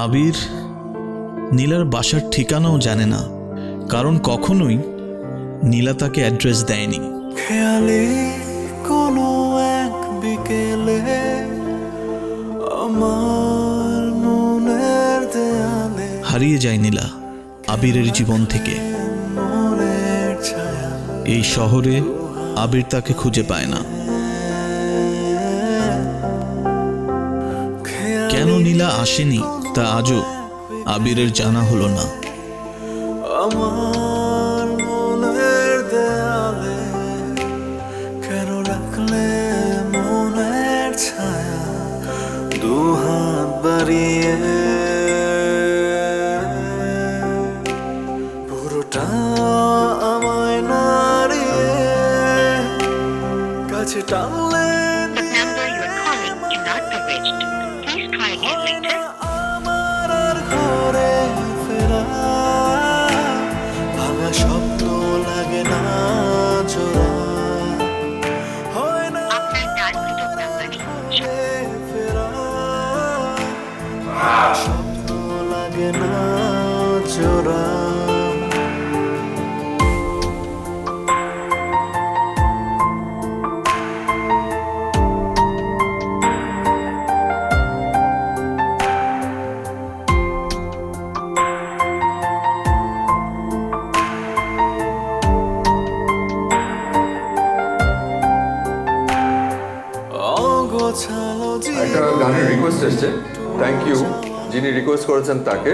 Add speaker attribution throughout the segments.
Speaker 1: আবির নীলার বাসার ঠিকানাও জানে না, কারণ কখনোই নীলা তাকে অ্যাড্রেস দেয়নি।
Speaker 2: খেয়ালি কোনো এক বিকেলে আমার মনের দেয়ালে
Speaker 1: হারিয়ে যায় নীলা আবিরের জীবন থেকে।
Speaker 2: মনের ছায়া
Speaker 1: এই শহরে আবির তাকে খুঁজে পায় না। কেন নীলা আসেনি তা আজও আবিরের জানা হলো না।
Speaker 2: আমার মনের দেয়ালে কেন রাখলে মনের ছায়া দুহাত বাড়িয়ে পুরোটা আমায় নাড়িয়ে কাছে টানলে আমার আর ঘরে ফেরা ভাঙা স্বপ্ন লাগে না জোড়া হয় না ফেরা স্বপ্ন লাগে না জোড়া।
Speaker 3: একটা গানের রিকোয়েস্ট এসেছে। থ্যাংক ইউ যিনি রিকোয়েস্ট করেছেন তাকে।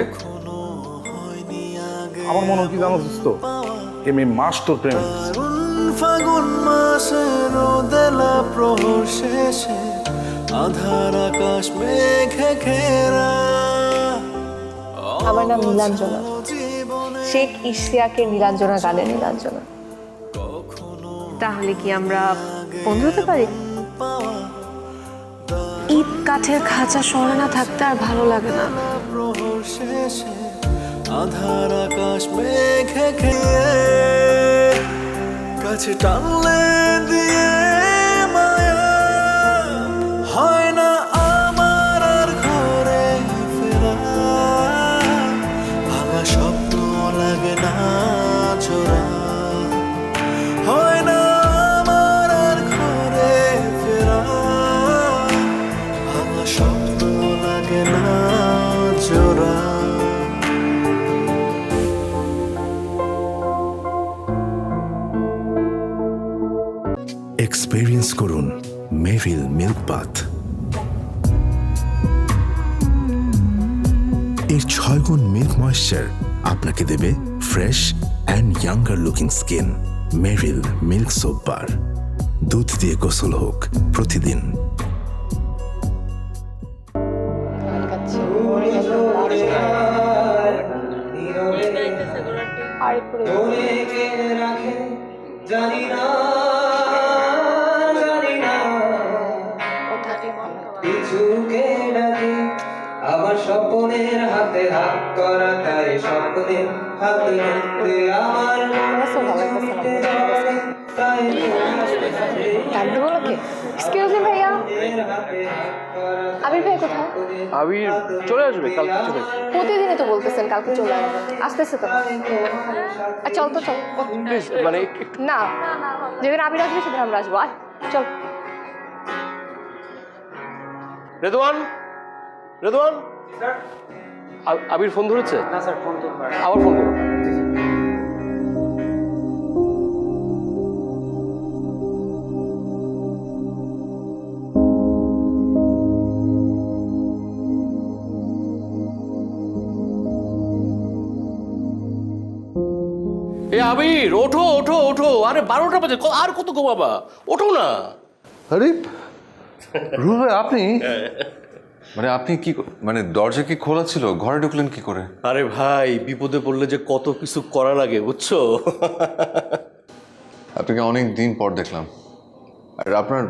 Speaker 4: আমার মনে হয় কি জানো তো, এমনি মাস তোর প্রেম।
Speaker 2: ফাগুন মাসে রোদেলা প্রহর শেষে আধার আকাশ মেঘে ঘেরা।
Speaker 5: আমার নাম নীলাঞ্জনা, শেখ ইশতিয়াকের নীলাঞ্জনা গানের নীলাঞ্জনা। তাহলে কি আমরা বন্ধু হতে পারি? ঈদ কাঠের খাঁচা শহরে না থাকতে আর ভালো লাগে না।
Speaker 2: প্রহর শেষে আধার আকাশ মেঘে ঘিরে কাছে টানলে দিয়ে মায়া হয় না আমার আর ঘরে ফেরা ভাঙা স্বপ্ন লাগে না জোড়া হয় না আমার আর ঘরে ফেরা ভাঙা স্বপ্ন লাগে না জোড়া।
Speaker 6: এক্সপেরিয়েন্স করুন মেরিল মিল্ক বাথ। এর 6 গুণ মিল্ক ময়েশ্চার আপনাকে দেবে fresh and younger looking skin. Meril milk soap bar, দুধ দিয়ে গোসল হোক প্রতিদিন।
Speaker 7: আমার স্বপ্নের হাতে হাত করা তাই স্বপ্নের হাতে হাতে আমার
Speaker 5: ভাইয়া, আবির ভাই কোথায়?
Speaker 4: আবির চলে আসবে কালকে, চলে আসবে।
Speaker 5: প্রতিদিনই তো বলতেছেন কালকে চলে আসবে, আসতেছে তো। আর চল তো চল,
Speaker 4: প্লিজ মানে
Speaker 5: না যেদিন আবির আসবে সেদিন আমরা আসবো। আয় চল।
Speaker 4: রেদওয়ান, রেদওয়ান আবির ফোন ধরেছে?
Speaker 7: না স্যার, ফোন তো
Speaker 4: আবার ফোন করো। এ আবির ওঠো ওঠো ওঠো, আরে 12টা বাজে, আর কত ঘুমাবা, ওঠো না।
Speaker 3: আরে রুল ভাই আপনি মানে আপনি কি মানে দরজা কি খোলা ছিল, ঘরে ঢুকলেন কি করে?
Speaker 4: আরে ভাই বিপদে পড়লে যে কত কিছু করা লাগে বুঝছো।
Speaker 3: আপনাকে অনেক দিন পর দেখলাম। আর আপনার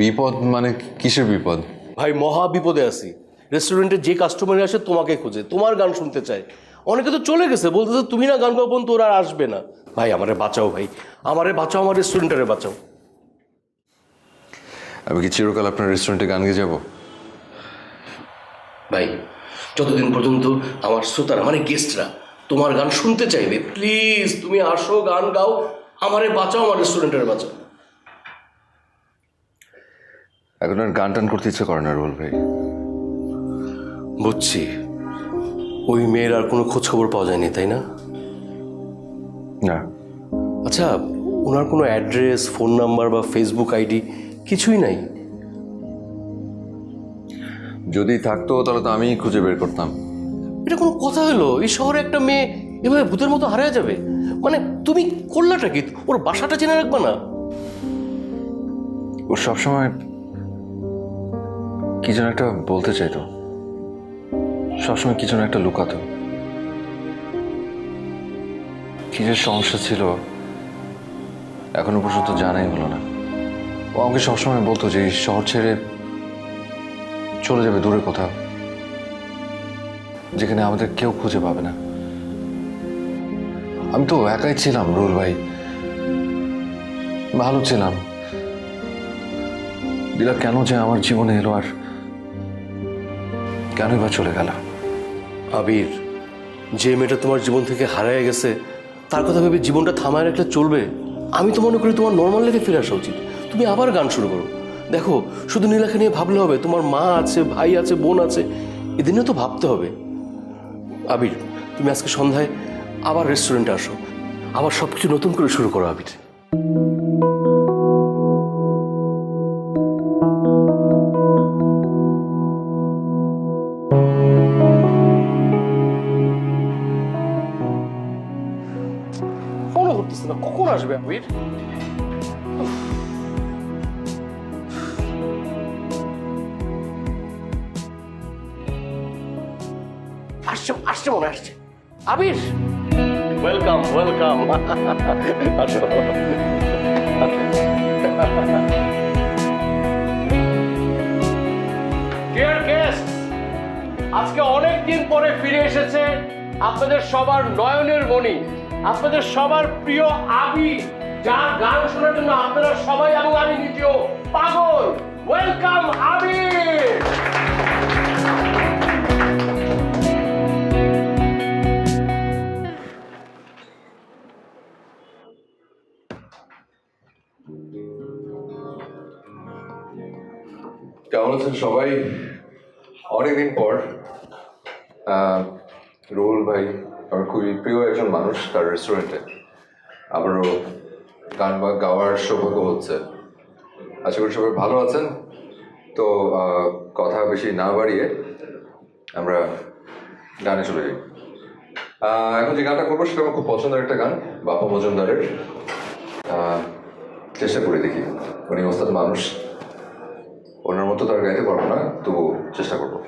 Speaker 3: বিপদ মানে কিসের বিপদ?
Speaker 4: ভাই মহা বিপদে আছি। রেস্টুরেন্টে যে কাস্টমার আসে তোমাকে খোঁজে, তোমার গান শুনতে চায়। অনেকে তো চলে গেছে, বলতেছে তুমি না গান গাবো তো ওরা আর আসবে না। ভাই আমারে বাঁচাও, ভাই আমারে বাঁচাও, আমার রেস্টুরেন্টারে বাঁচাও।
Speaker 3: আমি কি চিরকাল আপনার রেস্টুরেন্টে গান গেয়ে যাবো?
Speaker 4: ভাই যতদিন পর্যন্ত আমার শ্রোতারা মানে গেস্টরা তোমার গান শুনতে চাইবে, প্লিজ তুমি আসো, গান গাও, আমারে বাঁচাও, আমার রেস্টুরেন্টের বাঁচাও।
Speaker 3: এখন আর গান টান করতে ইচ্ছে করে না রুহুল ভাই।
Speaker 4: বুঝছি, ওই মেয়ের আর কোনো খোঁজ খবর পাওয়া যায়নি, তাই না?
Speaker 3: না,
Speaker 4: আচ্ছা, ওনার কোনো অ্যাড্রেস, ফোন নাম্বার বা ফেসবুক আইডি কিছুই নাই?
Speaker 3: যদি থাকতো তাহলে তো আমিই খুঁজে বের করতাম।
Speaker 4: এটা কোনো কথা হলো? এই শহরে একটা মেয়ে এভাবে ভূতের মতো হারিয়ে যাবে? মানে তুমি করলাটা কি? ওর বাসাটা জেনে রাখবে না?
Speaker 3: ও সবসময় কি যেন একটা বলতে চাইতো, সবসময় কি যেন একটা লুকাতো। কি যে সমস্যা ছিল এখনো পর্যন্ত জানাই হলো না। ও আমাকে সবসময় বলতো যে এই শহর ছেড়ে চলে যাবে দূরে কোথাও, যেখানে আমাদের কেউ খুঁজে পাবে না। আমি তো একাই ছিলাম রুহুল ভাই, ভালো ছিলাম। নীলা কেন যে আমার জীবনে এলো আর কেনই বা চলে গেল?
Speaker 4: আবির, যে মেয়েটা তোমার জীবন থেকে হারিয়ে গেছে তার কথা ভেবে জীবনটা থামায় রাখলে চলবে? আমি তো মনে করি তোমার নর্মাল লাইফে ফিরে আসা উচিত। তুমি আবার গান শুরু করো। দেখো, শুধু নীলাকে নিয়ে ভাবলে হবে? তোমার মা আছে, ভাই আছে, বোন আছে, এদিনেও তো ভাবতে হবে। আবির, তুমি আজকে সন্ধ্যায় আবার রেস্টুরেন্টে আসো, আবার সব কিছু নতুন করে শুরু করো আবির। ফোনও করতেছে না, কখন আসবে আবির? আসছে আসছে মনে আসছে। আবির, ওয়েলকাম ওয়েলকাম। আসো। ডিয়ার গেস্ট, আজকে অনেক দিন পরে ফিরে এসেছে আপনাদের সবার নয়নের মণি, আপনাদের সবার প্রিয় আবির, যার গান শোনার জন্য আপনারা সবাই এবং আমি নিজেও পাগল। ওয়েলকাম আবির।
Speaker 3: কেমন আছেন সবাই? অনেকদিন পর। রুহুল ভাই আমার খুবই প্রিয় একজন মানুষ, তার রেস্টুরেন্টে আবারও গান বা গাওয়ার সৌভাগ্য হচ্ছে। আশা করি সবাই ভালো আছেন। তো কথা বেশি না বাড়িয়ে আমরা গানে চলে যাই। এখন যে গানটা করবো সেটা আমার খুব পছন্দের একটা গান, বাপ্পা মজুমদারের। চেষ্টা করে দেখি, উনি ওস্তাদ মানুষ, ওনার মতো তো আর গাইতে পারবো না, তবু চেষ্টা করবো।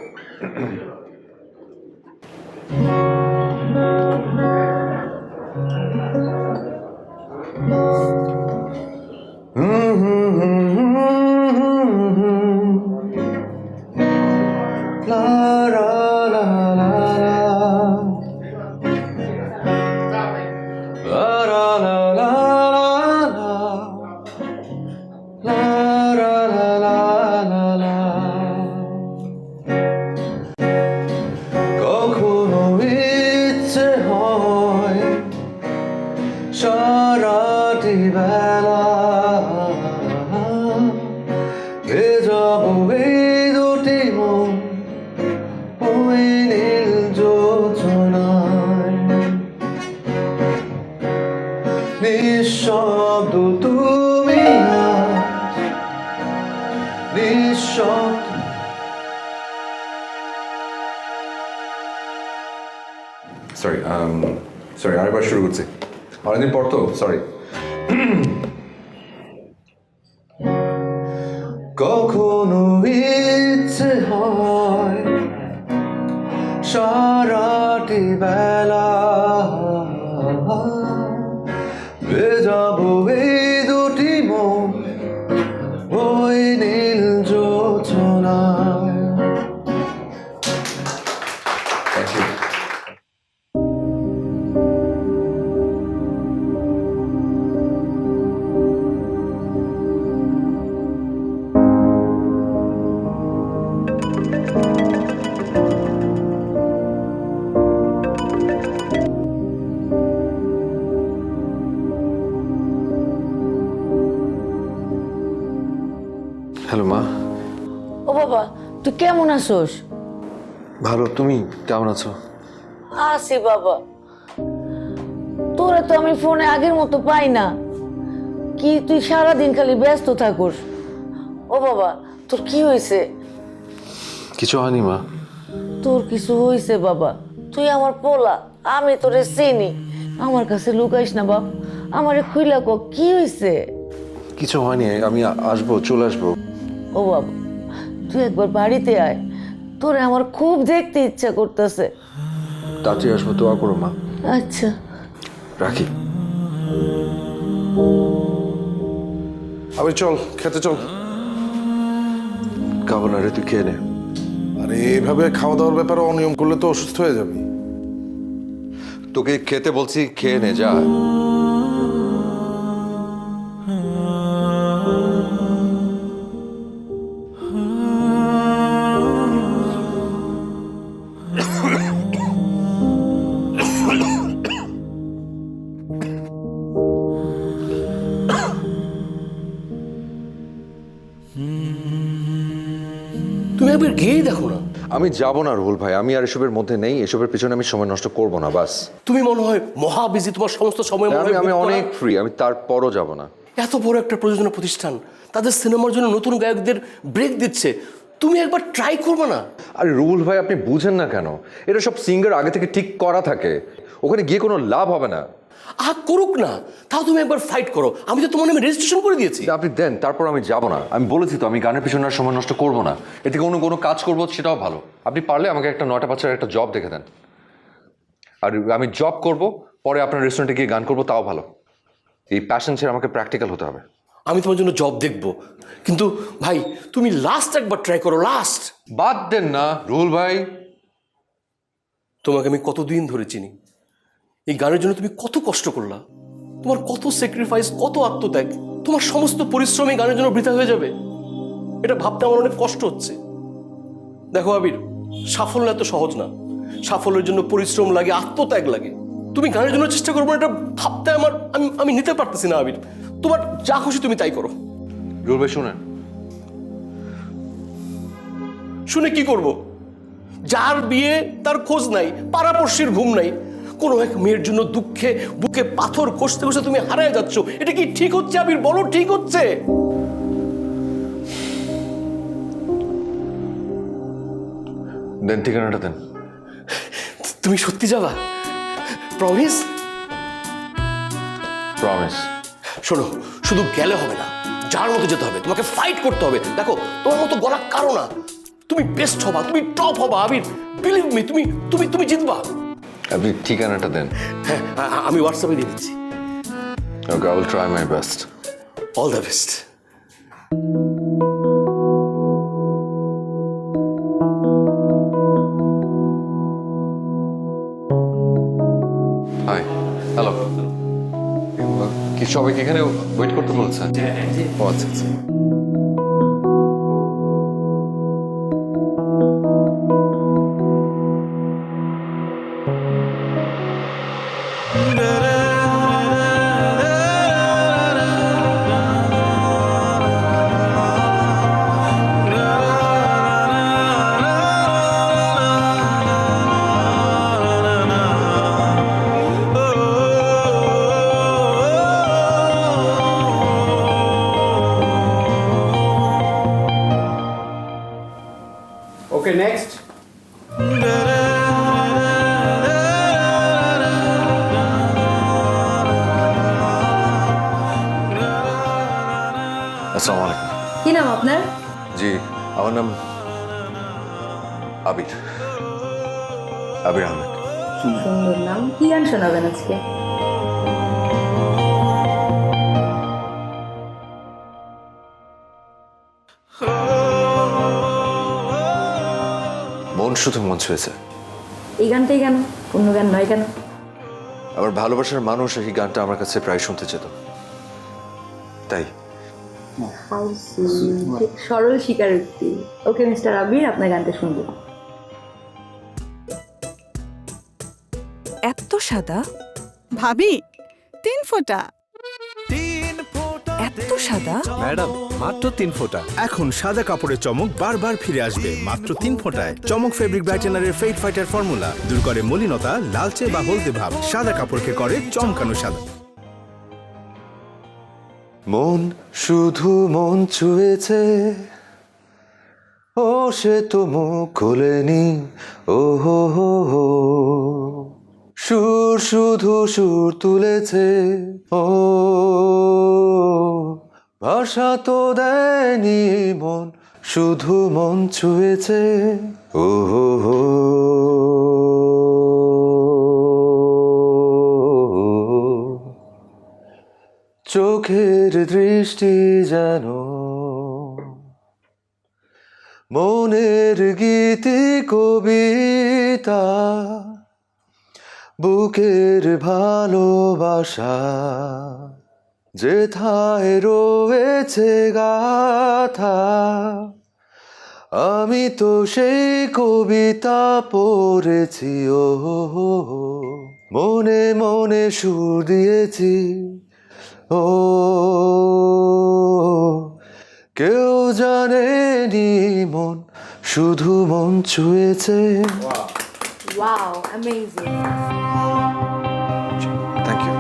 Speaker 3: কখনো ইচ্ছে হয় সারাটি বেলা ভেজাবো এই দুটি মন ওই নীল যোজনায়। নিঃশব্দ তুমি আজ, নিঃশব্দ। সরি আরেকবার শুরু করছি, অনেকদিন পর তো, সরি। কখনো ইচ্ছে হয় সারাটি বেলা ভেজাবো এই দুটি মন ওই নীল যোজনায়। Thank you. হ্যালো মা।
Speaker 8: ও বাবা, তুই কেমন আছোস?
Speaker 3: ভালো, তুমি কেমন আছো?
Speaker 8: আছি বাবা। তোরা তো আমি ফোনে আগের মতো পাই না। কি তুই সারাদিন খালি ব্যস্ত থাকুস? ও বাবা, তোর কি হয়েছে?
Speaker 3: কিছু হয়নি মা।
Speaker 8: তোর কিছু হয়েছে বাবা? তুই আমার পোলা, আমি তোরে চিনি। আমার কাছে লুকাইস না বাপ, আমারে খুইলা কো কি হয়েছে?
Speaker 3: কিছু হয়নি, আমি আসবো, চলে আসবো।
Speaker 8: ও বাবা, তুই একবার বাড়িতে আয়, তোরে আমার খুব দেখতে ইচ্ছা করতেছে।
Speaker 3: তাড়াতাড়ি আসবো, দোয়া করো মা।
Speaker 8: আচ্ছা
Speaker 3: রাখি।
Speaker 9: আবির চল খেতে চল।
Speaker 3: খাবো না রে, তুই খেয়ে নে।
Speaker 9: আরে এইভাবে খাওয়া দাওয়ার ব্যাপারে অনিয়ম করলে তো অসুস্থ হয়ে যাবি।
Speaker 3: তোকে খেতে বলছি, খেয়ে নে যা।
Speaker 4: তুমি একবার গিয়েই দেখো না।
Speaker 3: আমি যাব না রুহুল ভাই, আমি আর এসবের মধ্যে নেই, এসবের পিছনে আমি সময় নষ্ট করব না, বাস।
Speaker 4: তুমি মনে হয় মহা বিজি, তোমার সমস্ত সময় মনে হয়
Speaker 3: আমি
Speaker 4: book করা।
Speaker 3: অনেক ফ্রি, আমি তারপরও যাব না।
Speaker 4: এত বড় একটা প্রযোজনা প্রতিষ্ঠান তাদের সিনেমার জন্য নতুন গায়কদের ব্রেক দিচ্ছে, তুমি একবার ট্রাই করবে না?
Speaker 3: আরে রুহুল ভাই, আপনি বুঝেন না কেন? এটা সব সিঙ্গার আগে থেকে ঠিক করা থাকে, ওখানে গিয়ে কোনো লাভ হবে না।
Speaker 4: করুক না, তাও তুমি একবার ফাইট করো। আমি তো তোমার নামে রেজিস্ট্রেশন করে দিয়েছি।
Speaker 3: আপনি দেন, তারপর আমি যাব না। আমি বলেছি তো, আমি গানের পিছনে আর সময় নষ্ট করব না। এতে কোনো কাজ করবো, সেটাও ভালো। আপনি পারলে আমাকে একটা 9টা 5টার একটা জব দেখে দেন, আর আমি জব করব, পরে আপনার রেস্টুরেন্টে গিয়ে গান করব, তাও ভালো। এই প্যাশন ছেড়ে আমাকে প্র্যাকটিক্যাল হতে হবে।
Speaker 4: আমি তোমার জন্য জব দেখব, কিন্তু ভাই তুমি লাস্ট একবার ট্রাই করো, লাস্ট।
Speaker 3: বাদ দেন না রুহুল ভাই।
Speaker 4: তোমাকে আমি কতদিন ধরে চিনি, এই গানের জন্য তুমি কত কষ্ট করলা, তোমার কত স্যাক্রিফাইস, কত আত্মত্যাগ, তোমার সমস্ত পরিশ্রম এই গানের জন্য বৃথা হয়ে যাবে, এটা ভাবতে আমার অনেক কষ্ট হচ্ছে। দেখো আবির, সাফল্য এত সহজ না, সাফল্যের জন্য পরিশ্রম লাগে, আত্মত্যাগ লাগে। তুমি গানের জন্য চেষ্টা করবো, এটা ভাবতে আমার আমি নিতে পারতেছি না আবির। তোমার যা খুশি তুমি তাই করো।
Speaker 3: রুহুল ভাই শুনেন।
Speaker 4: শুনে কি করব? যার বিয়ে তার খোঁজ নাই, পাড়াপড়শির ঘুম নাই, কোনো এক মেয়ের জন্য দুঃখে বুকে পাথর কষতে কষতে তুমি হারায় যাচ্ছ। এটা কি ঠিক হচ্ছে আবির? বলো, ঠিক হচ্ছে?
Speaker 3: দেন ঠিকানাটা দেন।
Speaker 4: তুমি সত্যি যাবা? প্রমিস?
Speaker 3: প্রমিস।
Speaker 4: শোনো, শুধু গেলে হবে না, যার মতো যেতে হবে, তোমাকে ফাইট করতে হবে। দেখো, তোমার মতো গলা কারো না, তুমি বেস্ট হবা, তুমি টপ হবা আবির, বিলিভ মি, তুমি তুমি তুমি জিতবা।
Speaker 3: আপনি ঠিকানাটা দেন।
Speaker 4: হ্যাঁ, আমি হোয়াটসঅ্যাপে দিয়ে দিচ্ছি।
Speaker 3: Okay, I will try my best.
Speaker 4: All the best.
Speaker 3: Hi, hello. কি সবাইকে এখানে ওয়েট করতে বলছেন? ও আচ্ছা আচ্ছা।
Speaker 7: Okay, next.
Speaker 3: আসসালামু আলাইকুম।
Speaker 5: কি নাম আপনার?
Speaker 3: জি, আমার নাম আবির, আবির আহমেদ।
Speaker 5: সুন্দর নাম। কি গান শোনাবেন আজকে?
Speaker 3: মন শুধু মন ছুঁয়েছে।
Speaker 5: এই গানটাই কেন, অন্য গান নয় কেন?
Speaker 3: আমার ভালোবাসার মানুষ এই গানটা আমার কাছে প্রায় শুনতে চেত, তাই।
Speaker 5: সরল স্বীকারোক্তি। ওকে মিস্টার আবির, আপনার গানটা শুনবো।
Speaker 10: এত সাদা ভাবি, 3 ফোঁটা, এত
Speaker 5: এত সাদা?
Speaker 6: ম্যাডাম মাত্র 3 ফোঁটা। এখন সাদা কাপড়ের চমক বারবার ফিরে আসবে মাত্র 3 ফোঁটায়। চমক ফেব্রিক ব্রাইটেনারের ফেড ফাইটার ফর্মুলা দূর করে মলিনতা, লালচে বা হলদে ভাব, সাদা কাপড়কে করে চমকানো সাদা।
Speaker 2: মন শুধু মন ছুঁয়েছে, ও সে তো মুখ খোলেনি। ও হো হো হো, সুর শুধু সুর তুলেছে। ও ভাষা তো দেয়নি মন, শুধু মন ছুঁয়েছে। ও হো হো, চোখের দৃষ্টি যেন মনের গীতি কবিতা, বুকের ভালোবাসা যেথায় রয়েছে গাথা। আমি তো সেই কবিতা পড়েছি, ও মনে মনে সুর দিয়েছি। ও কেউ জানেনি মন, শুধু মন ছুঁয়েছে।
Speaker 5: Wow, amazing.
Speaker 2: Thank you.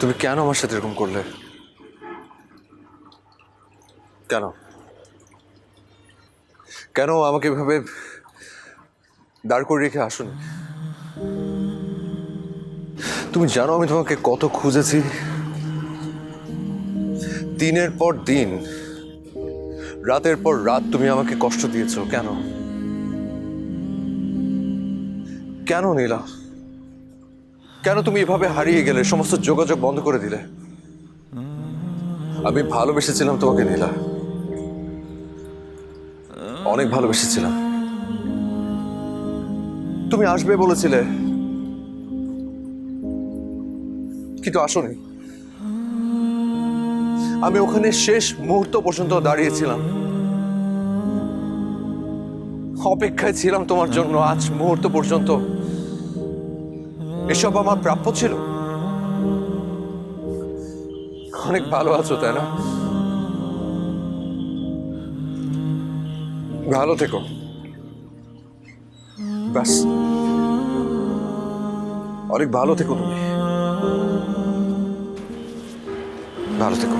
Speaker 2: তুমি কেন আমার সাথে এরকম করলে? কেন কেন আমাকে এভাবে দাঁড় করে রেখে আসুনি? তুমি জানো আমি তোমাকে কত খুঁজেছি, দিনের পর দিন, রাতের পর রাত তুমি আমাকে কষ্ট দিয়েছো। কেন কেন নীলা, কেন তুমি এভাবে হারিয়ে গেলে, সমস্ত যোগাযোগ বন্ধ করে দিলে? আমি ভালোবেসেছিলাম তোমাকে নীলা, অনেক ভালোবেসেছিলাম। তুমি আসবে বলেছিলে, কিন্তু আসোনি। আমি ওখানে শেষ মুহূর্ত পর্যন্ত দাঁড়িয়েছিলাম, অপেক্ষায় ছিলাম তোমার জন্য। আজ মুহূর্ত পর্যন্ত এসব আমার প্রাপ্য ছিল? অনেক ভালো আছো তাই না? ভালো থেকো, ব্যাস। অনেক ভালো থেকো তুমি, ভালো থেকো।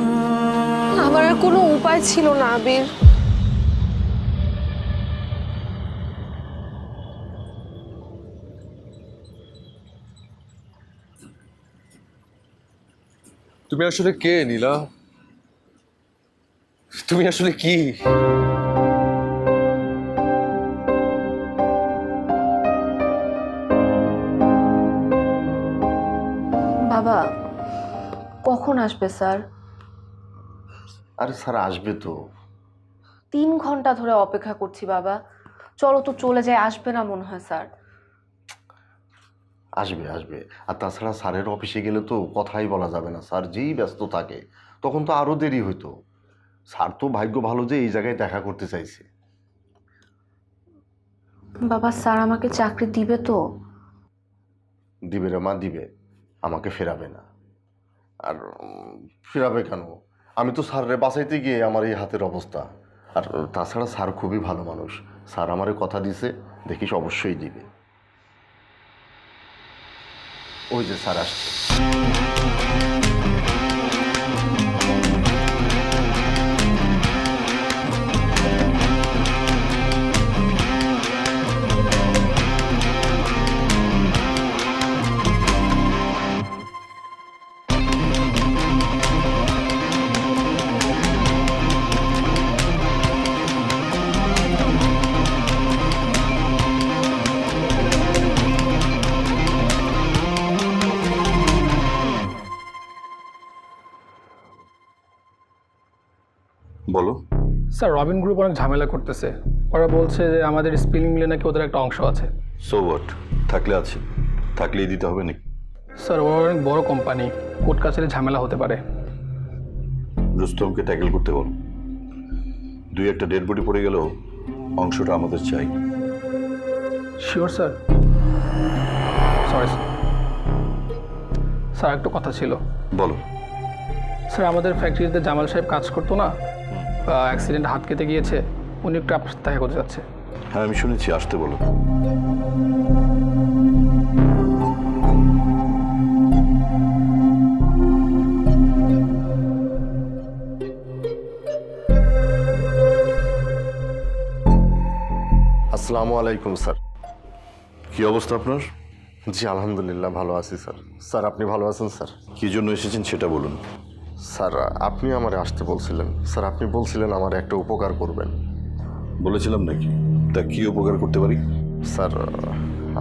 Speaker 5: আমার আর কোনো উপায় ছিল না আবির।
Speaker 2: তুমি আসলে কে নীলা? তুমি আসলে কি?
Speaker 5: বাবা কখন আসবে স্যার?
Speaker 10: আরে স্যার আসবে তো।
Speaker 5: 3 ঘন্টা ধরে অপেক্ষা করছি বাবা। চলো তো চলে যাই, আসবে না মনে হয় স্যার।
Speaker 10: আসবে আসবে। আর তাছাড়া স্যারের অফিসে গেলে তো কথাই বলা যাবে না, স্যার যেই ব্যস্ত থাকে তখন তো আরো দেরি হইতো। স্যার তো ভাগ্য ভালো যে এই জায়গায় দেখা করতে চাইছে।
Speaker 5: বাবা স্যার আমাকে চাকরি দিবে তো?
Speaker 10: দিবে রে মা, দিবে। আমাকে ফেরাবে না। আর ফেরাবে কেন? আমি তো স্যাররে বাঁচাইতে গিয়ে আমার এই হাতের অবস্থা। আর তাছাড়া স্যার খুবই ভালো মানুষ, স্যার আমারে কথা দিছে, দেখিস অবশ্যই দিবে। ওই যে স্যার আসছে।
Speaker 11: স্যার রবিন গ্রুপ অনেক ঝামেলা করতেছে, ওরা বলছে যে আমাদের স্পিলিং মিলে নাকি ওদের একটা অংশ আছে।
Speaker 12: সো হোয়াট, থাকলে আছে, থাকলেই দিতে হবে নাকি?
Speaker 11: স্যার ওরা অনেক বড় কোম্পানি, কোর্ট কাছারি ঝামেলা হতে পারে।
Speaker 12: রুস্তমকে ট্যাকেল করতে বল। দুই একটা ডেড বডি পড়ে গেলেও অংশটা আমাদের চাই।
Speaker 11: Sure sir. Sorry sir. Sir একটা কথা ছিল।
Speaker 12: বলো।
Speaker 11: স্যার আমাদের ফ্যাক্টরিতে জামাল সাহেব কাজ করতো না, অ্যাক্সিডেন্ট হাত কেটে গিয়েছে, উনি একটু আপনার সাথে দেখা করতে যাচ্ছে।
Speaker 12: হ্যাঁ আমি শুনেছি, আসতে বলো।
Speaker 10: আসসালামু আলাইকুম স্যার।
Speaker 12: কি অবস্থা আপনার?
Speaker 10: জি আলহামদুলিল্লাহ ভালো আছি স্যার। স্যার আপনি ভালো আছেন স্যার?
Speaker 12: কি জন্য এসেছেন সেটা বলুন।
Speaker 10: স্যার আপনি আমারে আসতে বলছিলেন। স্যার আপনি বলছিলেন আমার একটা উপকার করবেন।
Speaker 12: বলেছিলাম নাকি? তা কি উপকার করতে পারি?
Speaker 10: স্যার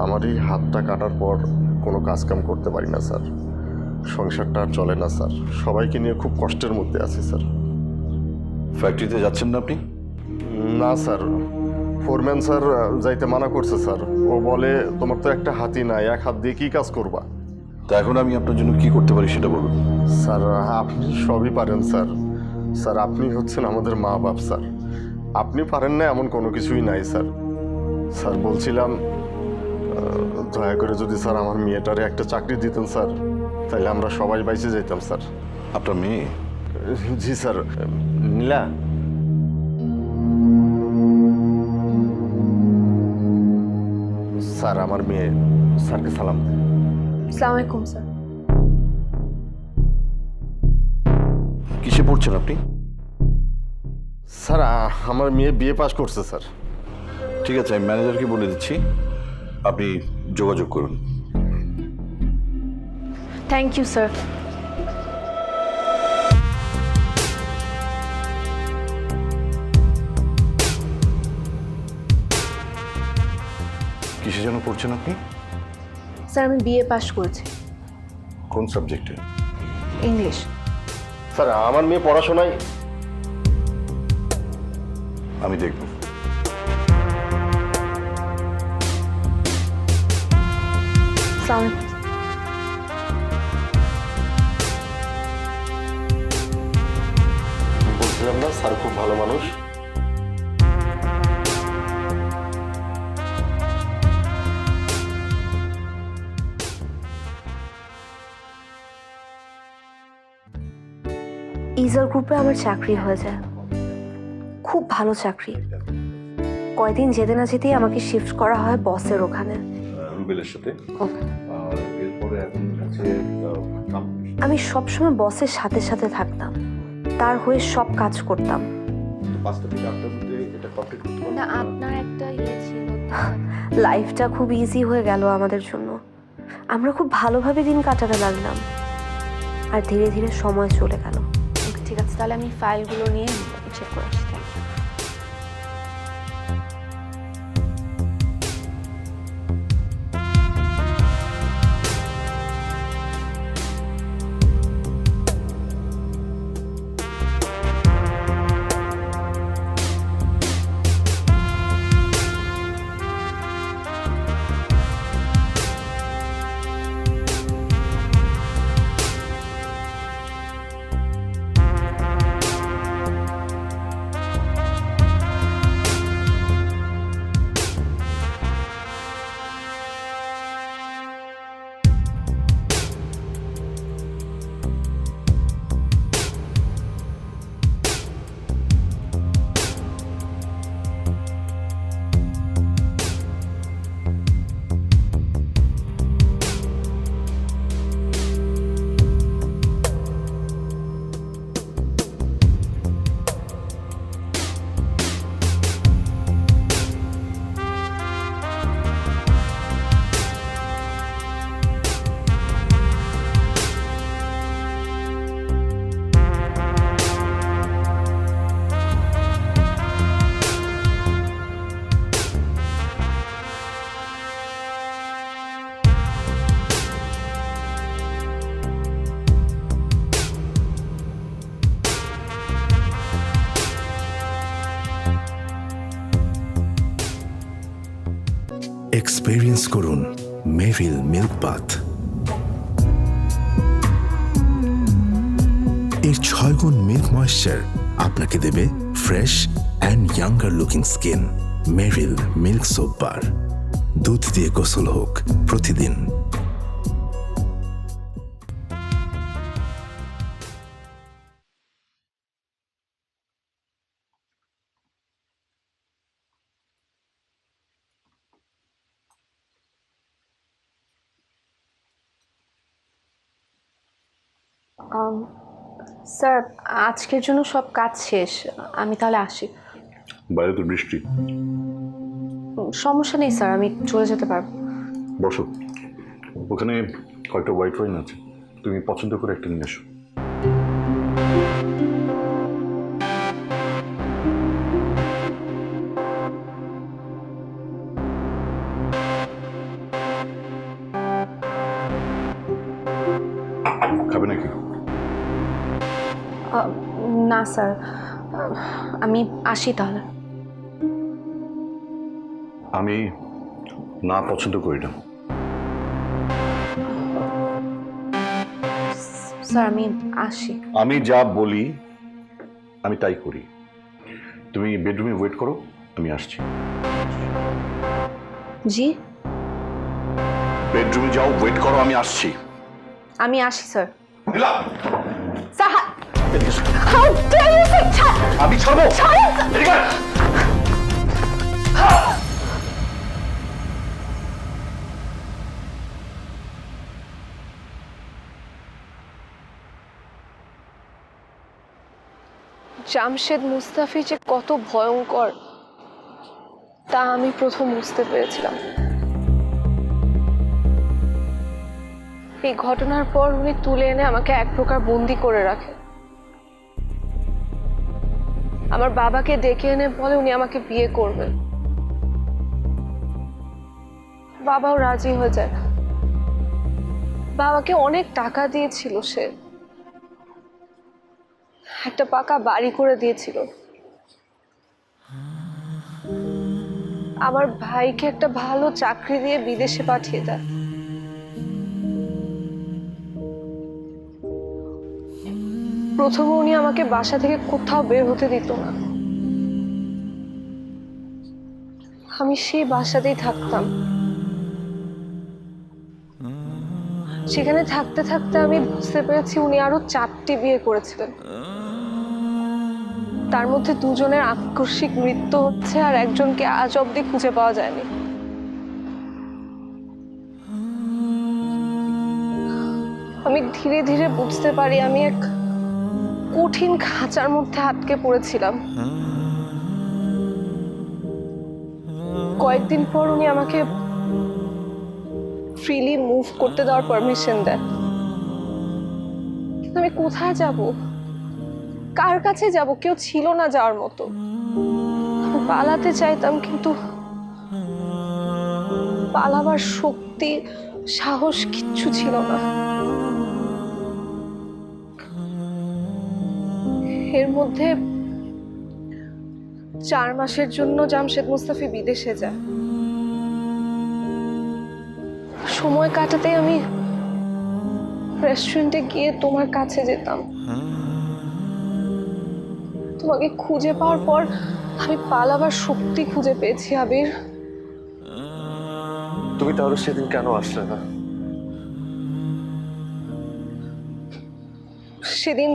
Speaker 10: আমার এই হাতটা কাটার পর কোনো কাজকাম করতে পারি না স্যার, সংসারটা আর চলে না স্যার, সবাইকে নিয়ে খুব কষ্টের মধ্যে আছি স্যার।
Speaker 12: ফ্যাক্টরিতে যাচ্ছেন না আপনি?
Speaker 10: না স্যার, ফোরম্যান স্যার যাইতে মানা করছে স্যার। ও বলে তোমার তো একটা হাতই নাই, এক হাত দিয়ে কী কাজ করবা?
Speaker 12: তা এখন আমি আপনার জন্য কি করতে পারি সেটা বলুন।
Speaker 10: স্যার আপনি সবই পারেন স্যার। স্যার আপনি হচ্ছেন আমাদের মা বাপ স্যার, আপনি পারেন না এমন কোনো কিছুই নাই স্যার। স্যার বলছিলাম দয়া করে যদি স্যার আমার মেয়েটারে একটা চাকরি দিতেন স্যার, তাহলে আমরা সবাই বাইচে যেতাম স্যার।
Speaker 12: আপনার মেয়ে?
Speaker 10: জি স্যার। নীলা, স্যার আমার মেয়ে, স্যারকে সালাম।
Speaker 5: আসসালামু আলাইকুম স্যার।
Speaker 12: কিসে পড়ছেন আপনি?
Speaker 10: স্যার আমার মেয়ে বিএ পাস করছে স্যার।
Speaker 12: ঠিক আছে, আমি ম্যানেজারকে বলে দিচ্ছি, আপনি যোগাযোগ করুন।
Speaker 5: Thank you sir.
Speaker 12: কিসে যেন পড়ছেন আপনি?
Speaker 5: স্যার আমি বিএ পাস করেছি।
Speaker 12: কোন সাবজেক্টে?
Speaker 5: ইংলিশ।
Speaker 10: স্যার আমার মেয়ে পড়াশোনায়।
Speaker 12: আমি দেখব।
Speaker 5: আসসালামু আলাইকুম।
Speaker 10: বলছিলাম না স্যার খুব ভালো মানুষ।
Speaker 5: ইজার গ্রুপে আমার চাকরি হয়ে যায়, খুব ভালো চাকরি। কয়দিন যেতে না যেতেই আমাকে শিফট করা হয় বসের ওখানে।
Speaker 12: রুবেলের সাথে।
Speaker 5: আমি সবসময় বসের সাথে সাথে থাকতাম, তার হয়ে সব কাজ করতাম। না আপনার একটা ইয়ে ছিল। লাইফটা খুব ইজি হয়ে গেল আমাদের জন্য, আমরা খুব ভালোভাবে দিন কাটাতে লাগলাম, আর ধীরে ধীরে সময় চলে গেল। ঠিক আছে, তাহলে আমি ফাইলগুলো নিয়ে চেক করে আসছি।
Speaker 6: এক্সপেরিয়েন্স করুন মেরিল মিল্ক বাথ। এর 6 গুণ মিল্ক ময়েশ্চার আপনাকে দেবে fresh and younger looking skin. Meril milk soap bar, দুধ দিয়ে গোসল হোক প্রতিদিন।
Speaker 5: স্যার আজকের জন্য সব কাজ শেষ, আমি তাহলে আসি।
Speaker 12: বাইরে তো বৃষ্টি।
Speaker 5: সমস্যা নেই স্যার, আমি চলে যেতে পারবো।
Speaker 12: বসো, ওখানে কয়েকটা হোয়াইট ওয়াইন আছে, তুমি পছন্দ করে একটা নিয়ে এসো। খাবে নাকি?
Speaker 5: না স্যার, আমি আসি তাহলে।
Speaker 12: আমি না পছন্দ করি না।
Speaker 5: স্যার আমি আসি।
Speaker 12: আমি যা বলি আমি তাই করি। তুমি বেডরুমে ওয়েট করো, আমি আসছি।
Speaker 5: জি?
Speaker 12: বেডরুমে যাও, ওয়েট করো, আমি আসছি।
Speaker 5: আমি আসি sir.
Speaker 12: Nila,
Speaker 5: sir how dare you say
Speaker 12: আমি ছাড়বো। এদিকে আয়।
Speaker 5: জামশেদ মুস্তাফি যে কত ভয়ঙ্কর তা আমি প্রথম বুঝতে পেরেছিলাম। এই ঘটনার পর উনি তুলে এনে আমাকে এক প্রকার বন্দি করে রাখে। আমার বাবাকে ডেকে এনে বলে উনি আমাকে বিয়ে করবেন। বাবাও রাজি হয়ে যায়। বাবাকে অনেক টাকা দিয়েছিল সে, একটা পাকা বাড়ি করে দিয়েছিল। আমার ভাইকে একটা ভালো চাকরি দিয়ে বিদেশে পাঠিয়ে দেয়। প্রথমে উনি আমাকে বাসা থেকে কোথাও বের হতে দিত না। আমি সেই বাসাতেই থাকতাম। সেখানে থাকতে থাকতে আমি বুঝতে পেরেছি উনি আরো 4টি বিয়ে করেছিলেন। তার মধ্যে 2 জনের আকস্মিক মৃত্যু হচ্ছে আর একজনকে আজ অব্দি খুঁজে পাওয়া যায়নি। আমি ধীরে ধীরে বুঝতে পারি আমি এক কঠিন খাঁচার মধ্যে আটকে পড়েছিলাম। কয়েকদিন পর উনি আমাকে ফ্রিলি মুভ করতে দেওয়ার পারমিশন দেয়। কিন্তু আমি কোথায় যাব, কার কাছে যাব? কেউ ছিল না যাওয়ার মতো। আমি পালাতে চাইতাম কিন্তু পালাবার শক্তি, সাহস কিচ্ছু ছিল না। এর মধ্যে 4 মাসের জন্য জামশেদ মুস্তাফি বিদেশে যায়। সময় কাটাতে আমি রেস্টুরেন্টে গিয়ে তোমার কাছে যেতাম। তোমাকে খুঁজে পাওয়ার পর আমি পালাবার শক্তি খুঁজে পেয়েছি। আবির,
Speaker 2: তুমি তাহলে সেদিন কেন আসলে না?
Speaker 5: সেদিন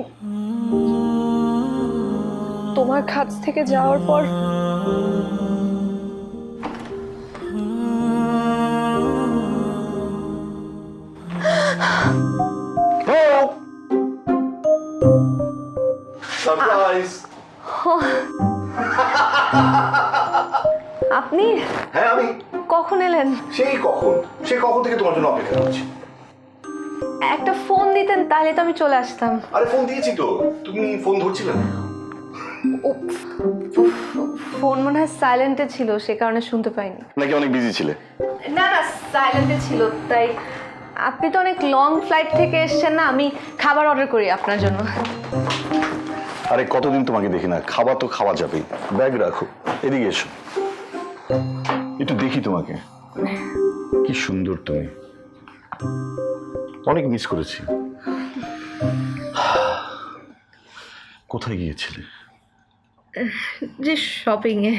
Speaker 5: তোমার কাছ থেকে যাওয়ার পর
Speaker 10: সারপ্রাইজ।
Speaker 5: আপনি?
Speaker 10: হ্যাঁ আমি।
Speaker 5: কখন এলেন?
Speaker 10: সেই কখন থেকে তোমার জন্য অপেক্ষা করছি।
Speaker 5: একটা ফোন দিতেন তাহলে তো আমি চলে আসতাম।
Speaker 10: আরে ফোন দিয়েছি তো, তুমি ফোন ধরছিলে না।
Speaker 5: ফোন মনে হয় সাইলেন্টে ছিল, সে কারণে শুনতে পাইনি।
Speaker 10: নাকি অনেক বিজি ছিলে?
Speaker 5: না না, সাইলেন্টে ছিল তাই। আপনি তো অনেক লং ফ্লাইট থেকে এসেছেন না, আমি খাবার অর্ডার করি আপনার জন্য।
Speaker 12: আরে কতদিন তোমাকে দেখি না, খাওয়া তো খাওয়া যাবেই। ব্যাগ রাখো, এদিকে এসো, একটু দেখি তোমাকে। কি সুন্দর তুমি, অনেক মিস করেছি। কোথায় গিয়েছিলে?
Speaker 5: যে শপিং এ।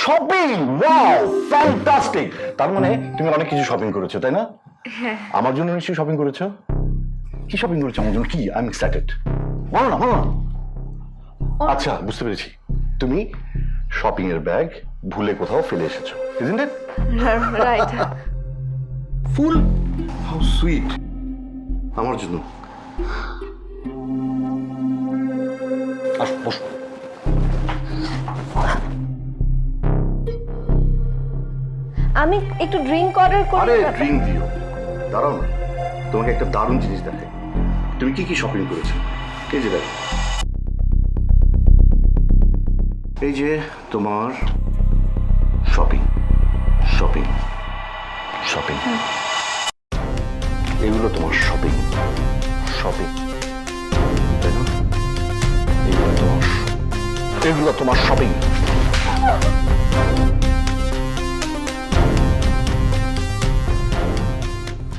Speaker 12: শপিং? Wow, fantastic! তার মানে তুমি অনেক কিছু শপিং করেছো, তাই না?
Speaker 5: হ্যাঁ।
Speaker 12: আমার জন্য নিশ্চয়ই শপিং করেছো। কি শপিং করেছো আমার জন্য? কি? I am excited. বলো না, বলো না। আচ্ছা, বুঝতে পেরেছি। তুমি শপিং এর ব্যাগ ভুলে কোথাও ফেলে এসেছো, isn't it?
Speaker 5: Right.
Speaker 12: Full? How sweet. আমার জন্য। আসো, বসো।
Speaker 5: আমি একটু ড্রিঙ্ক অর্ডার করি।
Speaker 12: আরে ড্রিঙ্ক দিও, দাঁড়াও না, তোমাকে একটা দারুণ জিনিস দেখাই। তুমি কি কি শপিং করেছো? এই যে দেখো, এই যে তোমার শপিং শপিং শপিং, এগুলো তোমার শপিং শপিং, তাই না? এগুলো তোমার শপিং।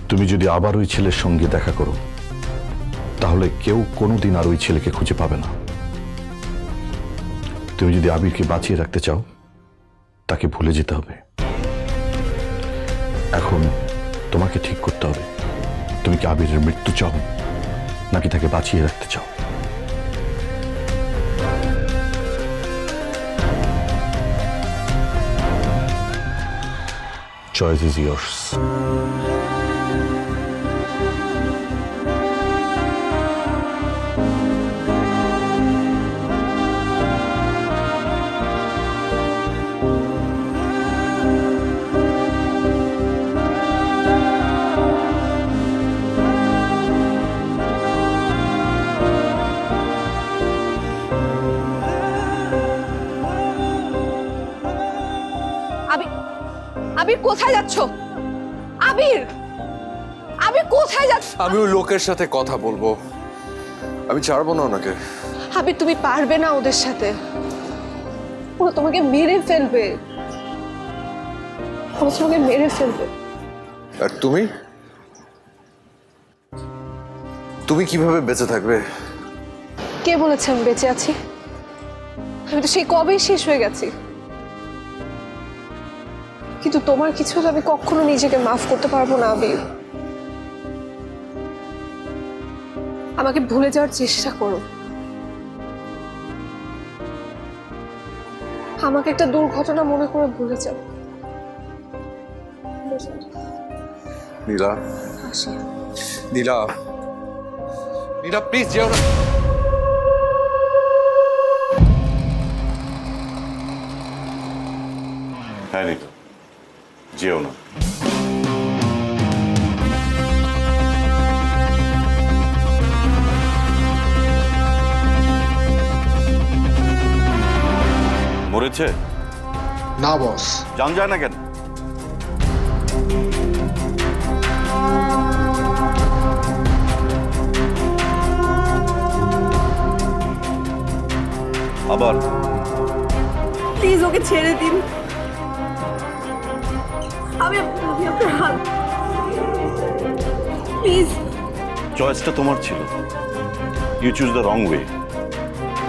Speaker 12: তুমি যদি আবার ওই ছেলের সঙ্গে দেখা করো, তাহলে কেউ কোনোদিন আর ওই ছেলেকে খুঁজে পাবে না। তুমি যদি আবিরকে বাঁচিয়ে রাখতে চাও, তাকে ভুলে যেতে হবে। এখন তোমাকে ঠিক করতে হবে, তুমি কি আবিরের মৃত্যু চাও নাকি তাকে বাঁচিয়ে রাখতে চাও? Choice is yours.
Speaker 5: আবির কোথায় যাচ্ছ? আবির, আবির কোথায় যাচ্ছ?
Speaker 2: আমি ওই লোকের সাথে কথা বলবো, আমি ছাড়বো না ওনাকে।
Speaker 5: আবির তুমি পারবে না ওদের সাথে, ওরা তোমাকে মেরে ফেলবে, ওরা তোমাকে মেরে ফেলবে।
Speaker 2: আর তুমি তুমি কিভাবে বেঁচে থাকবে?
Speaker 5: কে বলেছে আমি বেঁচে আছি? আমি তো সেই কবেই শেষ হয়ে গেছি। কিন্তু তোমার কিছু হলে আমি কখনো নিজেকে মাফ করতে পারবো না আবির। আমাকে ভুলে যাওয়ার চেষ্টা করো, আমাকে একটা দুর্ঘটনা মনে করে ভুলে যাও।
Speaker 2: নীলা,
Speaker 5: আসি।
Speaker 2: নীলা, নীলা প্লিজ যেও না।
Speaker 12: হ্যাঁ নীলা, যেও না। মরেছে?
Speaker 9: না বস।
Speaker 12: জান যায় না কেন? আবার
Speaker 5: প্লিজ ওকে ছেড়ে দিন। আমি আপনার হাত, প্লিজ।
Speaker 12: চয়েসটা তোমার ছিল, you choose the wrong way.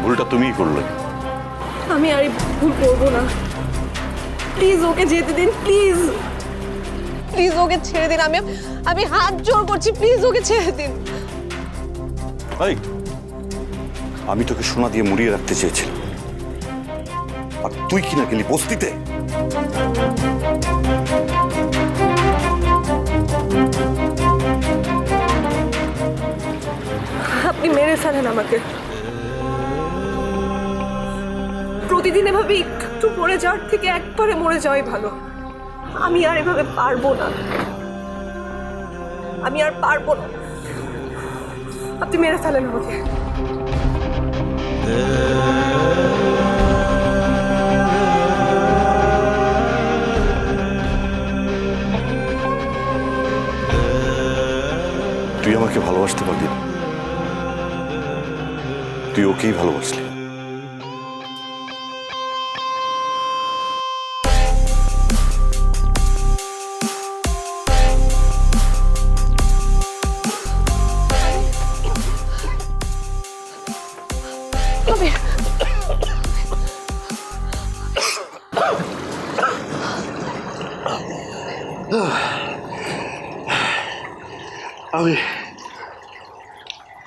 Speaker 12: ভুলটা তুমিই করলে।
Speaker 5: আমি আর ভুল করবো না, প্লিজ ওকে যেতে দিন, প্লিজ প্লিজ ওকে ছেড়ে দিন। আমি হাত জোর করছি, প্লিজ ওকে ছেড়ে দিন।
Speaker 12: এই, আমি তোকে সোনা দিয়ে মুড়িয়ে রাখতে চেয়েছিলাম, আর তুই কিনা গেলি বস্তিতে।
Speaker 5: আপনি মেরে ফেলেন আমাকে। প্রতিদিন এভাবে একটু পড়ে যাওয়ার থেকে একবারে মরে যাওয়াই ভালো। আমি আর এভাবে পারবো না, আমি আর পারবো না। আপনি মেরে ফেলেন আমাকে।
Speaker 12: তুই আমাকে ভালোবাসতে পারবি না, তুই ওকেই ভালোবাসলি।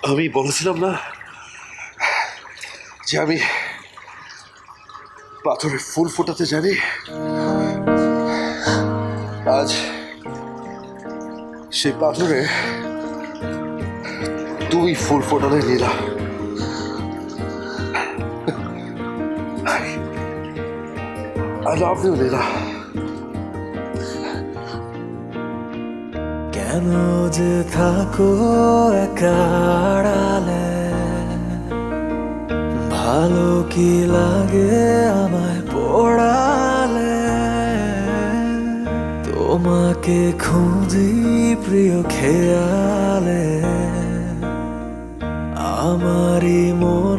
Speaker 9: আমি বলেছিলাম না যে আমি পাথরে ফুল ফোটাতে জানি। আজ সেই পাথরে তুই ফুল ফোটালে নীলা। I love you, নীলা।
Speaker 7: কেন যে থাকো একাড়ালে, ভালো কি লাগে আমায় পড়ালে, তোমাকে খুঁজি প্রিয় খেয়ালে, আমারই মন